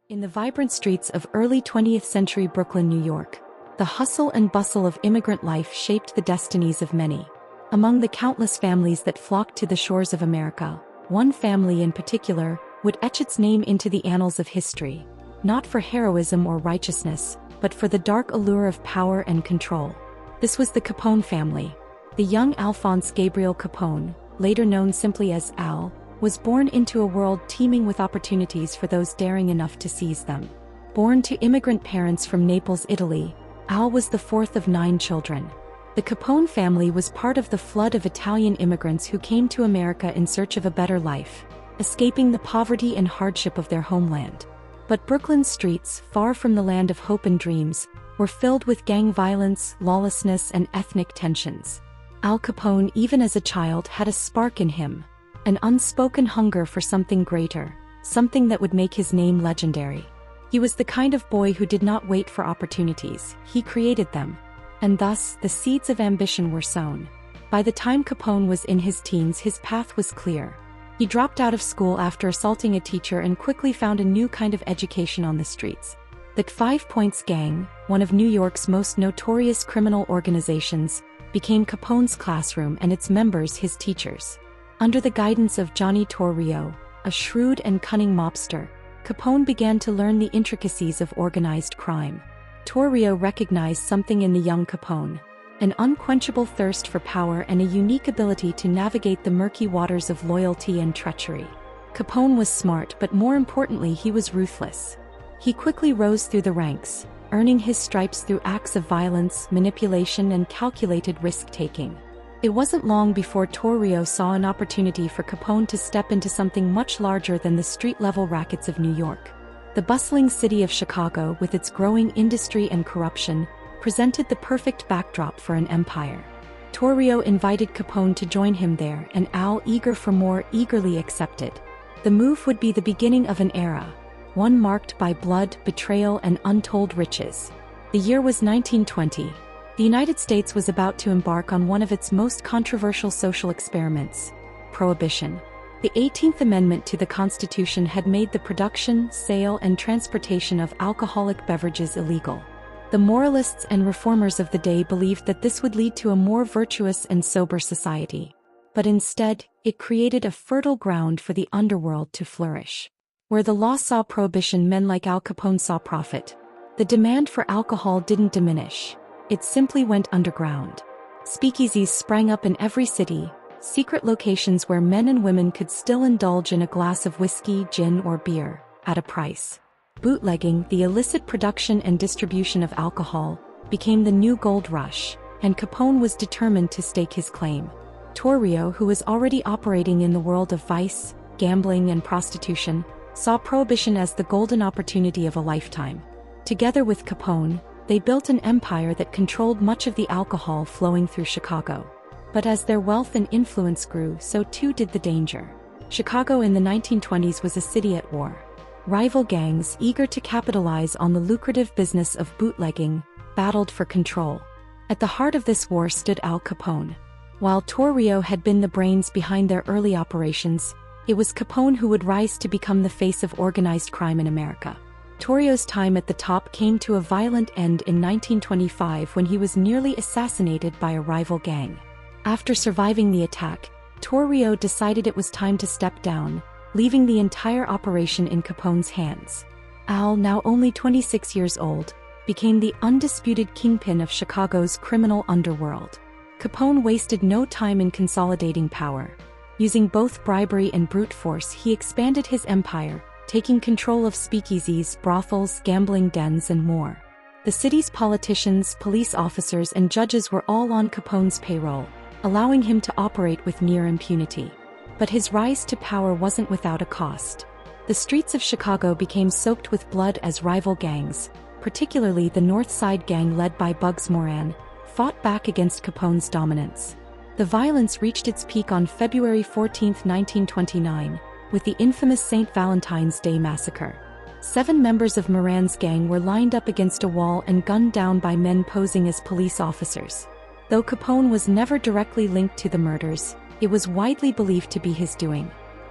In the vibrant streets of early 20th century Brooklyn, New York, the hustle and bustle of immigrant life shaped the destinies of many. Among the countless families that flocked to the shores of America, one family in particular would etch its name into the annals of history, not for heroism or righteousness, but for the dark allure of power and control. This was the Capone family. The young Alphonse Gabriel Capone, later known simply as Al, was born into a world teeming with opportunities for those daring enough to seize them. Born to immigrant parents from Naples, Italy, Al was the fourth of 9 children. The Capone family was part of the flood of Italian immigrants who came to America in search of a better life, escaping the poverty and hardship of their homeland. But Brooklyn's streets, far from the land of hope and dreams, were filled with gang violence, lawlessness, and ethnic tensions. Al Capone, even as a child, had a spark in him, an unspoken hunger for something greater, something that would make his name legendary. He was the kind of boy who did not wait for opportunities, he created them. And thus, the seeds of ambition were sown. By the time Capone was in his teens, his path was clear. He dropped out of school after assaulting a teacher and quickly found a new kind of education on the streets. The 5 Points Gang, one of New York's most notorious criminal organizations, became Capone's classroom and its members his teachers. Under the guidance of Johnny Torrio, a shrewd and cunning mobster, Capone began to learn the intricacies of organized crime. Torrio recognized something in the young Capone, an unquenchable thirst for power and a unique ability to navigate the murky waters of loyalty and treachery. Capone was smart, but more importantly, he was ruthless. He quickly rose through the ranks, earning his stripes through acts of violence, manipulation, and calculated risk-taking. It wasn't long before Torrio saw an opportunity for Capone to step into something much larger than the street-level rackets of New York. The bustling city of Chicago, with its growing industry and corruption, presented the perfect backdrop for an empire. Torrio invited Capone to join him there, and Al, eager for more, eagerly accepted. The move would be the beginning of an era, one marked by blood, betrayal, and untold riches. The year was 1920. The United States was about to embark on one of its most controversial social experiments, Prohibition. The 18th Amendment to the Constitution had made the production, sale, and transportation of alcoholic beverages illegal. The moralists and reformers of the day believed that this would lead to a more virtuous and sober society. But instead, it created a fertile ground for the underworld to flourish. Where the law saw prohibition, men like Al Capone saw profit. The demand for alcohol didn't diminish. It simply went underground. Speakeasies sprang up in every city, secret locations where men and women could still indulge in a glass of whiskey, gin, or beer, at a price. Bootlegging, the illicit production and distribution of alcohol, became the new gold rush, and Capone was determined to stake his claim. Torrio, who was already operating in the world of vice, gambling, and prostitution, saw prohibition as the golden opportunity of a lifetime. Together with Capone, they built an empire that controlled much of the alcohol flowing through Chicago. But as their wealth and influence grew, so too did the danger. Chicago in the 1920s was a city at war. Rival gangs, eager to capitalize on the lucrative business of bootlegging, battled for control. At the heart of this war stood Al Capone. While Torrio had been the brains behind their early operations, it was Capone who would rise to become the face of organized crime in America. Torrio's time at the top came to a violent end in 1925 when he was nearly assassinated by a rival gang. After surviving the attack, Torrio decided it was time to step down, leaving the entire operation in Capone's hands. Al, now only 26 years old, became the undisputed kingpin of Chicago's criminal underworld. Capone wasted no time in consolidating power. Using both bribery and brute force, he expanded his empire, taking control of speakeasies, brothels, gambling dens, and more. The city's politicians, police officers, and judges were all on Capone's payroll, allowing him to operate with near impunity. But his rise to power wasn't without a cost. The streets of Chicago became soaked with blood as rival gangs, particularly the North Side Gang led by Bugs Moran, fought back against Capone's dominance. The violence reached its peak on February 14, 1929, with the infamous St. Valentine's Day Massacre. 7 members of Moran's gang were lined up against a wall and gunned down by men posing as police officers. Though Capone was never directly linked to the murders, it was widely believed to be his doing.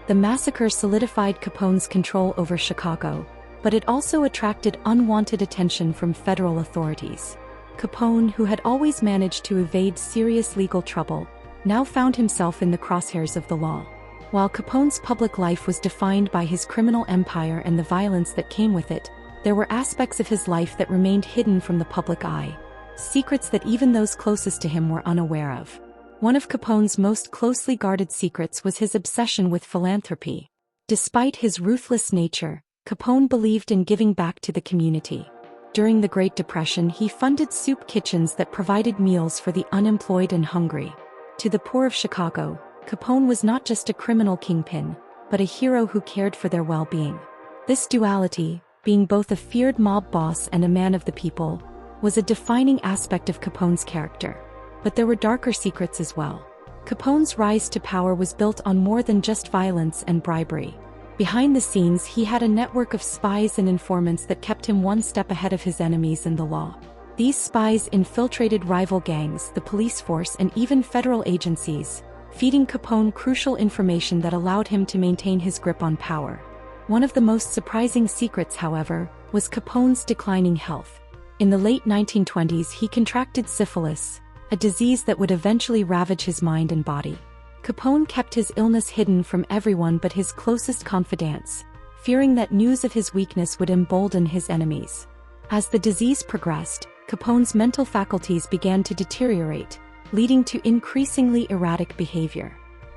The massacre solidified Capone's control over Chicago, but it also attracted unwanted attention from federal authorities. Capone, who had always managed to evade serious legal trouble, now found himself in the crosshairs of the law. While Capone's public life was defined by his criminal empire and the violence that came with it, there were aspects of his life that remained hidden from the public eye, secrets that even those closest to him were unaware of. One of Capone's most closely guarded secrets was his obsession with philanthropy. Despite his ruthless nature, Capone believed in giving back to the community. During the Great Depression, he funded soup kitchens that provided meals for the unemployed and hungry. To the poor of Chicago, Capone was not just a criminal kingpin, but a hero who cared for their well-being. This duality, being both a feared mob boss and a man of the people, was a defining aspect of Capone's character. But there were darker secrets as well. Capone's rise to power was built on more than just violence and bribery. Behind the scenes, he had a network of spies and informants that kept him one step ahead of his enemies and the law. These spies infiltrated rival gangs, the police force, and even federal agencies, feeding Capone crucial information that allowed him to maintain his grip on power. One of the most surprising secrets, however, was Capone's declining health. In the late 1920s, he contracted syphilis, a disease that would eventually ravage his mind and body. Capone kept his illness hidden from everyone but his closest confidants, fearing that news of his weakness would embolden his enemies. As the disease progressed, Capone's mental faculties began to deteriorate, leading to increasingly erratic behavior.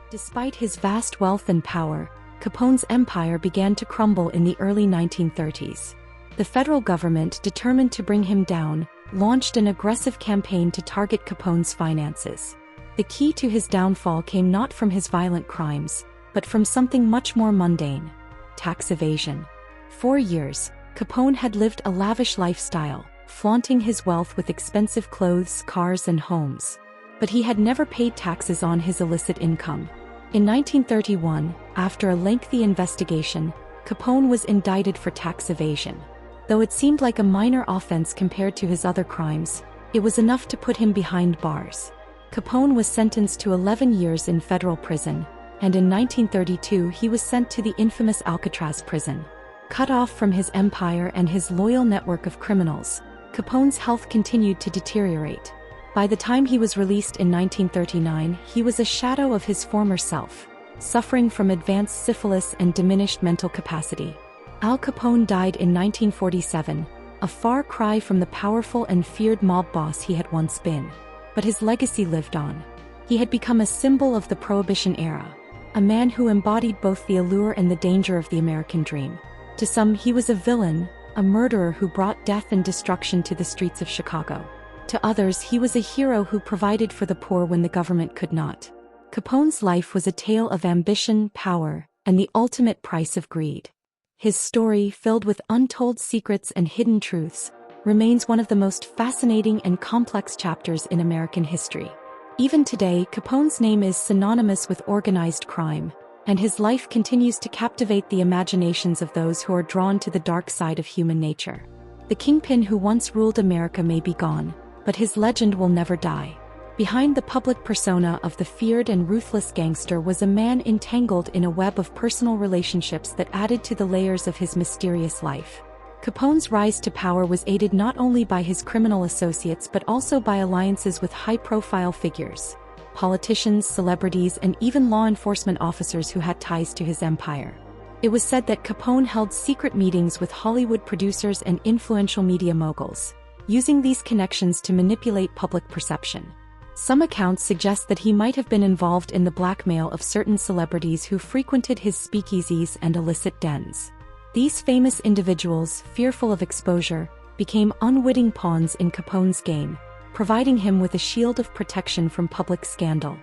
Despite his vast wealth and power, Capone's empire began to crumble in the early 1930s. The federal government, determined to bring him down, launched an aggressive campaign to target Capone's finances. The key to his downfall came not from his violent crimes, but from something much more mundane: tax evasion. For years, Capone had lived a lavish lifestyle, flaunting his wealth with expensive clothes, cars, and homes. But he had never paid taxes on his illicit income. In 1931, after a lengthy investigation, Capone was indicted for tax evasion. Though it seemed like a minor offense compared to his other crimes, it was enough to put him behind bars. Capone was sentenced to 11 years in federal prison, and in 1932 he was sent to the infamous Alcatraz prison. Cut off from his empire and his loyal network of criminals, Capone's health continued to deteriorate. By the time he was released in 1939, he was a shadow of his former self, suffering from advanced syphilis and diminished mental capacity. Al Capone died in 1947, a far cry from the powerful and feared mob boss he had once been. But his legacy lived on. He had become a symbol of the Prohibition era, a man who embodied both the allure and the danger of the American dream. To some, he was a villain, a murderer who brought death and destruction to the streets of Chicago. To others, he was a hero who provided for the poor when the government could not. Capone's life was a tale of ambition, power, and the ultimate price of greed. His story, filled with untold secrets and hidden truths, remains one of the most fascinating and complex chapters in American history. Even today, Capone's name is synonymous with organized crime, and his life continues to captivate the imaginations of those who are drawn to the dark side of human nature. The kingpin who once ruled America may be gone, but his legend will never die. Behind the public persona of the feared and ruthless gangster was a man entangled in a web of personal relationships that added to the layers of his mysterious life. Capone's rise to power was aided not only by his criminal associates but also by alliances with high-profile figures, politicians, celebrities, and even law enforcement officers who had ties to his empire. It was said that Capone held secret meetings with Hollywood producers and influential media moguls, using these connections to manipulate public perception. Some accounts suggest that he might have been involved in the blackmail of certain celebrities who frequented his speakeasies and illicit dens. These famous individuals, fearful of exposure, became unwitting pawns in Capone's game, providing him with a shield of protection from public scandal.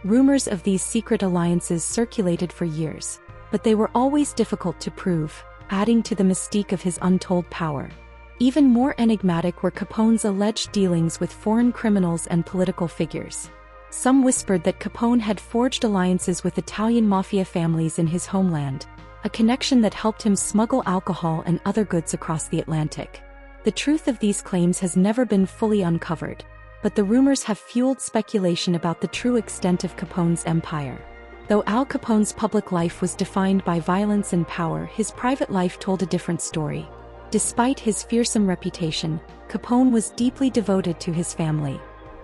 Rumors of these secret alliances circulated for years, but they were always difficult to prove, adding to the mystique of his untold power. Even more enigmatic were Capone's alleged dealings with foreign criminals and political figures. Some whispered that Capone had forged alliances with Italian mafia families in his homeland, a connection that helped him smuggle alcohol and other goods across the Atlantic. The truth of these claims has never been fully uncovered, but the rumors have fueled speculation about the true extent of Capone's empire. Though Al Capone's public life was defined by violence and power, his private life told a different story. Despite his fearsome reputation, Capone was deeply devoted to his family.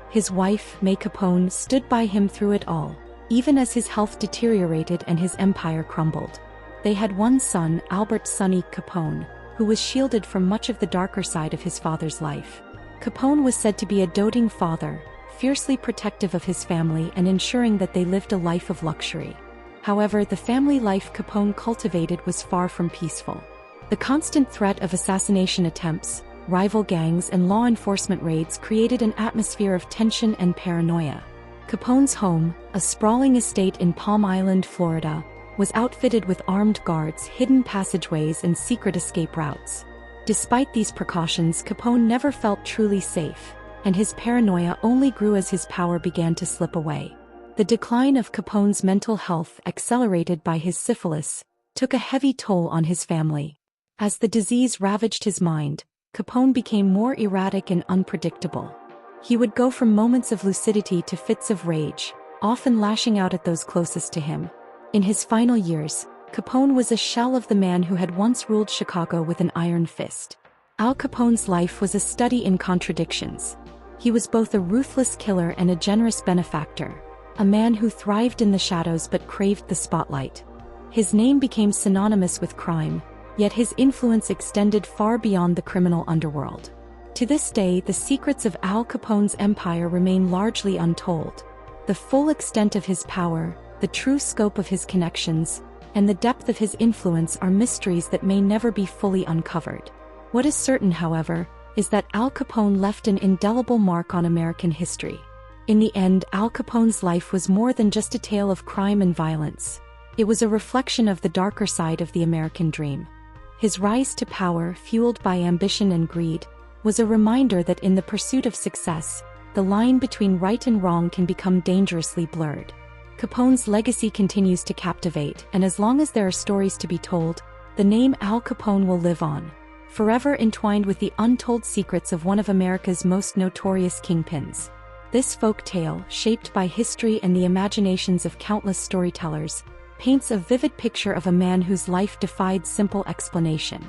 His wife, May Capone, stood by him through it all, even as his health deteriorated and his empire crumbled. They had one son, Albert "Sonny" Capone, who was shielded from much of the darker side of his father's life. Capone was said to be a doting father, fiercely protective of his family and ensuring that they lived a life of luxury. However, the family life Capone cultivated was far from peaceful. The constant threat of assassination attempts, rival gangs and law enforcement raids created an atmosphere of tension and paranoia. Capone's home, a sprawling estate in Palm Island, Florida, was outfitted with armed guards, hidden passageways and secret escape routes. Despite these precautions, Capone never felt truly safe, and his paranoia only grew as his power began to slip away. The decline of Capone's mental health, accelerated by his syphilis, took a heavy toll on his family. As the disease ravaged his mind, Capone became more erratic and unpredictable. He would go from moments of lucidity to fits of rage, often lashing out at those closest to him. In his final years, Capone was a shell of the man who had once ruled Chicago with an iron fist. Al Capone's life was a study in contradictions. He was both a ruthless killer and a generous benefactor, a man who thrived in the shadows but craved the spotlight. His name became synonymous with crime, yet his influence extended far beyond the criminal underworld. To this day, the secrets of Al Capone's empire remain largely untold. The full extent of his power, the true scope of his connections, and the depth of his influence are mysteries that may never be fully uncovered. What is certain, however, is that Al Capone left an indelible mark on American history. In the end, Al Capone's life was more than just a tale of crime and violence. It was a reflection of the darker side of the American dream. His rise to power, fueled by ambition and greed, was a reminder that in the pursuit of success, the line between right and wrong can become dangerously blurred. Capone's legacy continues to captivate, and as long as there are stories to be told, the name Al Capone will live on, forever entwined with the untold secrets of one of America's most notorious kingpins. This folk tale, shaped by history and the imaginations of countless storytellers, paints a vivid picture of a man whose life defied simple explanation.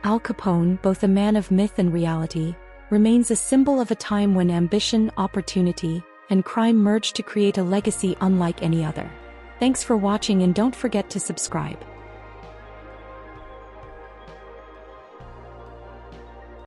Al Capone, both a man of myth and reality, remains a symbol of a time when ambition, opportunity, and crime merged to create a legacy unlike any other. Thanks for watching, and don't forget to subscribe.